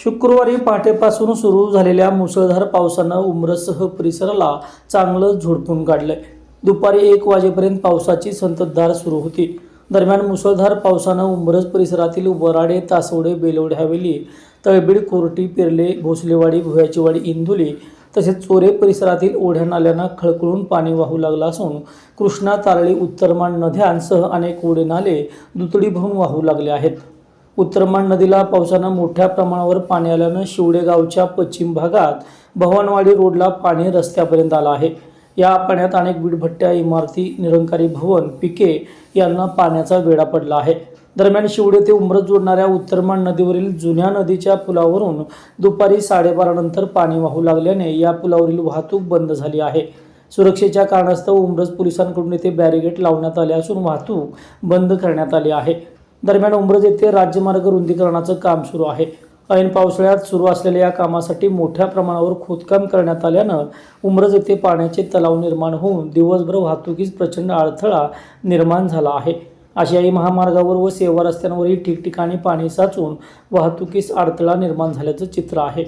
शुक्रवारी पहाटेपासून सुरू झालेल्या मुसळधार पावसानं उमरससह परिसराला चांगलं झोडपून काढलंय। दुपारी 1 वाजेपर्यंत पावसाची संततधार सुरू होती। दरम्यान मुसळधार पावसानं उमरस परिसरातील वराडे, तासवडे, बेलवडे हवेली, तळबीड, कोर्टी, पेर्ले, भोसलेवाडी, भुयाचीवाडी, इंदुली तसेच चोरे परिसरातील ओढ्या नाल्यांना खळखळून पाणी वाहू लागलं असून कृष्णा, तारळी, उत्तरमान नद्यांसह अनेक ओढे नाले दुथडी भरून वाहू लागले आहेत। उत्तरमान नदीला पावसानं मोठ्या प्रमाणावर पाणी आल्यानं शिवडे गावच्या पश्चिम भागात भवानवाडी रोडला पाणी रस्त्यापर्यंत आलं आहे। या पाण्यात अनेक वीटभट्ट्या, इमारती, निरंकारी भवन, पिके यांना पाण्याचा वेढा पडला आहे। दरम्यान शिवडे ते उमरस जोडणाऱ्या उत्तरमान नदीवरील जुन्या नदीच्या पुलावरून दुपारी 12:30 नंतर पाणी वाहू लागल्याने या पुलावरील वाहतूक बंद झाली आहे। सुरक्षेच्या कारणास्तव उमरस पोलिसांकडून येथे बॅरिगेट लावण्यात आले असून वाहतूक बंद करण्यात आली आहे। दरम्यान उमरस येथे राज्यमार्ग रुंदीकरणाचं काम सुरू आहे। ऐन पावसाळ्यात सुरू असलेल्या या कामासाठी मोठ्या प्रमाणावर खोदकाम करण्यात आल्यानं उमरस येथे पाण्याचे तलाव निर्माण होऊन दिवसभर वाहतुकीस प्रचंड अडथळा निर्माण झाला आहे। आशियाई महामार्गावर व सेवा रस्त्यांवरही ठिकठिकाणी पाणी साचून वाहतुकीस अडथळा निर्माण झाल्याचं चित्र आहे।